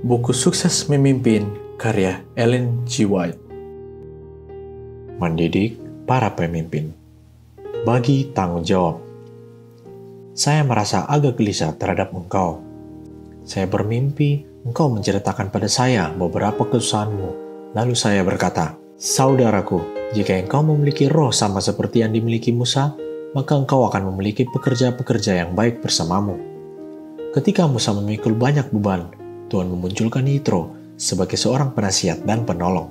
Buku Sukses Memimpin karya Ellen G. White. Mendidik para pemimpin. Bagi tanggung jawab. Saya merasa agak gelisah terhadap engkau. Saya bermimpi engkau menceritakan pada saya beberapa kesusahanmu. Lalu saya berkata, saudaraku, jika engkau memiliki roh sama seperti yang dimiliki Musa, maka engkau akan memiliki pekerja-pekerja yang baik bersamamu. Ketika Musa memikul banyak beban, Tuhan memunculkan Yitro sebagai seorang penasihat dan penolong.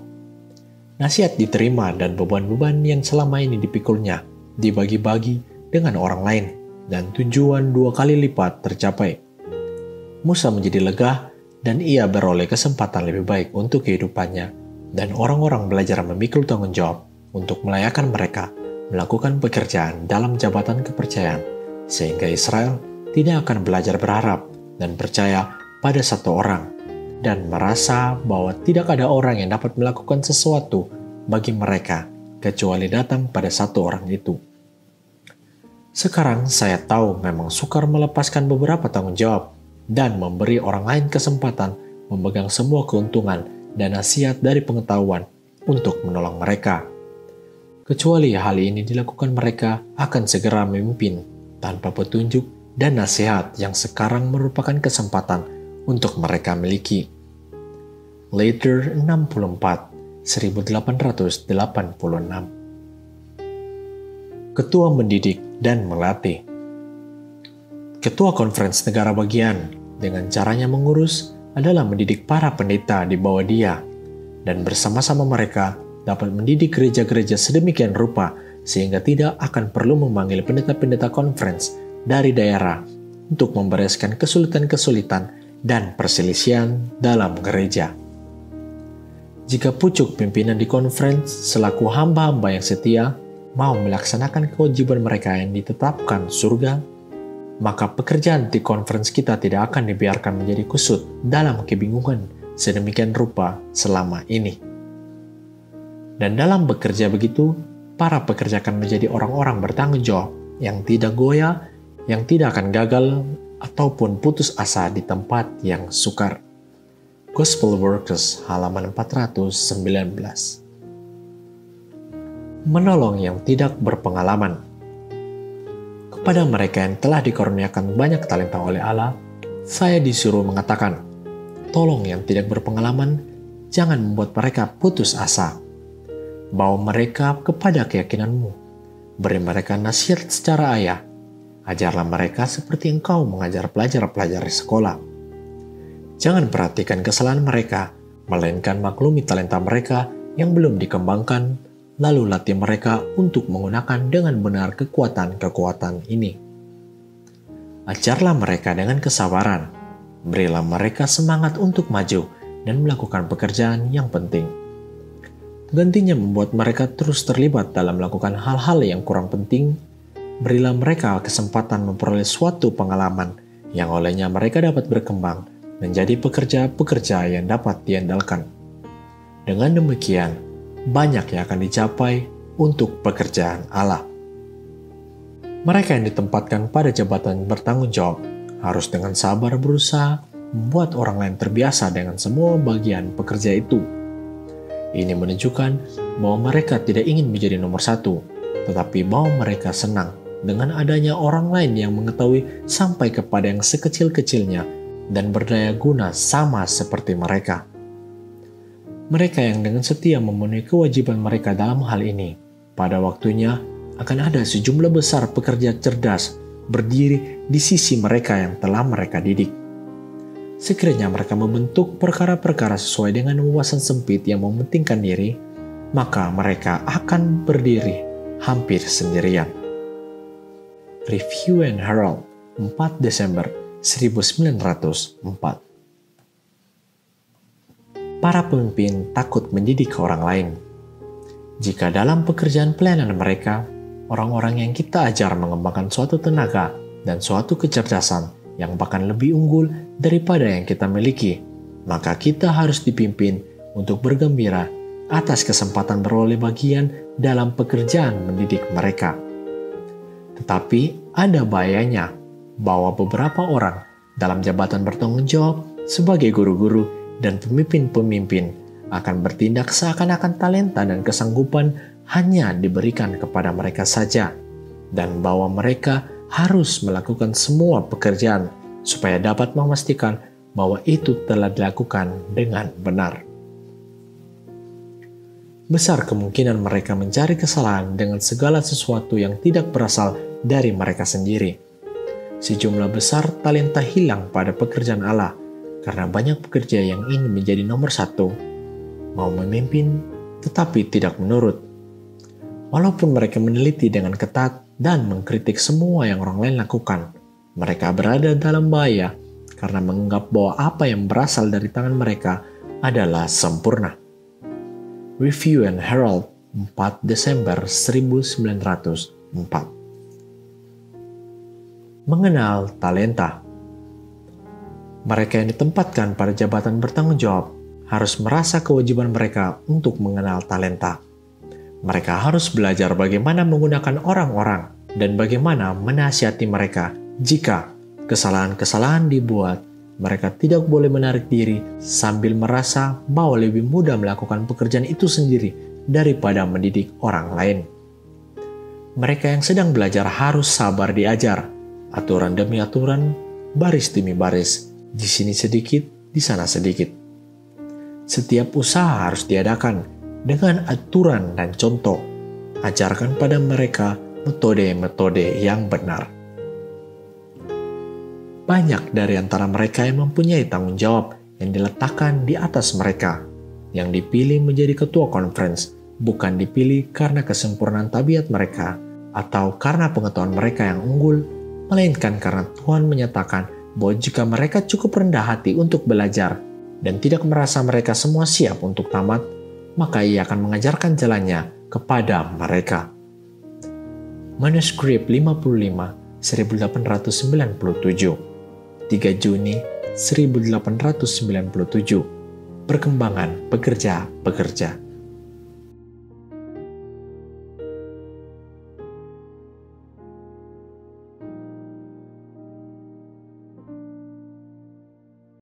Nasihat diterima dan beban-beban yang selama ini dipikulnya dibagi-bagi dengan orang lain dan tujuan 2 kali lipat tercapai. Musa menjadi lega dan ia beroleh kesempatan lebih baik untuk kehidupannya dan orang-orang belajar memikul tanggung jawab untuk melayakan mereka melakukan pekerjaan dalam jabatan kepercayaan sehingga Israel tidak akan belajar berharap dan percaya pada satu orang, dan merasa bahwa tidak ada orang yang dapat melakukan sesuatu bagi mereka kecuali datang pada satu orang itu. Sekarang saya tahu memang sukar melepaskan beberapa tanggung jawab dan memberi orang lain kesempatan memegang semua keuntungan dan nasihat dari pengetahuan untuk menolong mereka. Kecuali hal ini dilakukan, mereka akan segera memimpin tanpa petunjuk dan nasihat yang sekarang merupakan kesempatan untuk mereka miliki. Later 64, 1886. Ketua mendidik dan melatih. Ketua konferensi negara bagian dengan caranya mengurus adalah mendidik para pendeta di bawah dia dan bersama-sama mereka dapat mendidik gereja-gereja sedemikian rupa sehingga tidak akan perlu memanggil pendeta-pendeta konferensi dari daerah untuk membereskan kesulitan-kesulitan dan perselisihan dalam gereja. Jika pucuk pimpinan di konferensi selaku hamba-hamba yang setia mau melaksanakan kewajiban mereka yang ditetapkan surga, maka pekerjaan di konferensi kita tidak akan dibiarkan menjadi kusut dalam kebingungan sedemikian rupa selama ini. Dan dalam bekerja begitu, para pekerja akan menjadi orang-orang bertanggung jawab yang tidak goyah, yang tidak akan gagal ataupun putus asa di tempat yang sukar. Gospel Workers halaman 419. Menolong yang tidak berpengalaman. Kepada mereka yang telah dikaruniakan banyak talenta oleh Allah, saya disuruh mengatakan, tolong yang tidak berpengalaman, jangan membuat mereka putus asa. Bawa mereka kepada keyakinanmu. Beri mereka nasihat secara ayah. Ajarlah mereka seperti engkau mengajar pelajar-pelajar di sekolah. Jangan perhatikan kesalahan mereka, melainkan maklumi talenta mereka yang belum dikembangkan, lalu latih mereka untuk menggunakan dengan benar kekuatan-kekuatan ini. Ajarlah mereka dengan kesabaran, berilah mereka semangat untuk maju dan melakukan pekerjaan yang penting. Gantinya membuat mereka terus terlibat dalam melakukan hal-hal yang kurang penting. Berilah mereka kesempatan memperoleh suatu pengalaman yang olehnya mereka dapat berkembang menjadi pekerja-pekerja yang dapat diandalkan. Dengan demikian, banyak yang akan dicapai untuk pekerjaan Allah. Mereka yang ditempatkan pada jabatan bertanggung jawab harus dengan sabar berusaha membuat orang lain terbiasa dengan semua bagian pekerja itu. Ini menunjukkan bahwa mereka tidak ingin menjadi nomor satu, tetapi bahwa mereka senang dengan adanya orang lain yang mengetahui sampai kepada yang sekecil-kecilnya dan berdaya guna sama seperti mereka. Mereka yang dengan setia memenuhi kewajiban mereka dalam hal ini, pada waktunya akan ada sejumlah besar pekerja cerdas berdiri di sisi mereka yang telah mereka didik. Sekiranya mereka membentuk perkara-perkara sesuai dengan wawasan sempit yang mementingkan diri, maka mereka akan berdiri hampir sendirian. Review and Herald, 4 Desember 1904. Para pemimpin takut mendidik orang lain. Jika dalam pekerjaan pelayanan mereka, orang-orang yang kita ajar mengembangkan suatu tenaga dan suatu kecerdasan yang bahkan lebih unggul daripada yang kita miliki, maka kita harus dipimpin untuk bergembira atas kesempatan beroleh bagian dalam pekerjaan mendidik mereka. Tetapi ada bahayanya bahwa beberapa orang dalam jabatan bertanggung jawab sebagai guru-guru dan pemimpin-pemimpin akan bertindak seakan-akan talenta dan kesanggupan hanya diberikan kepada mereka saja, dan bahwa mereka harus melakukan semua pekerjaan supaya dapat memastikan bahwa itu telah dilakukan dengan benar. Besar kemungkinan mereka mencari kesalahan dengan segala sesuatu yang tidak berasal dari mereka sendiri. Sejumlah besar talenta hilang pada pekerjaan Allah karena banyak pekerja yang ingin menjadi nomor satu, mau memimpin tetapi tidak menurut. Walaupun mereka meneliti dengan ketat dan mengkritik semua yang orang lain lakukan, mereka berada dalam bahaya karena menganggap bahwa apa yang berasal dari tangan mereka adalah sempurna. Review and Herald 4 Desember 1904. Mengenal talenta. Mereka yang ditempatkan pada jabatan bertanggung jawab harus merasa kewajiban mereka untuk mengenal talenta. Mereka harus belajar bagaimana menggunakan orang-orang dan bagaimana menasihati mereka jika kesalahan-kesalahan dibuat. Mereka tidak boleh menarik diri sambil merasa bahwa lebih mudah melakukan pekerjaan itu sendiri daripada mendidik orang lain. Mereka yang sedang belajar harus sabar diajar, aturan demi aturan, baris demi baris, di sini sedikit, di sana sedikit. Setiap usaha harus diadakan dengan aturan dan contoh. Ajarkan pada mereka metode-metode yang benar. Banyak dari antara mereka yang mempunyai tanggung jawab yang diletakkan di atas mereka, yang dipilih menjadi ketua conference, bukan dipilih karena kesempurnaan tabiat mereka atau karena pengetahuan mereka yang unggul, melainkan karena Tuhan menyatakan bahwa jika mereka cukup rendah hati untuk belajar dan tidak merasa mereka semua siap untuk tamat, maka Ia akan mengajarkan jalannya kepada mereka. Manuskrip 55 1897 3 Juni 1897. Perkembangan pekerja-pekerja.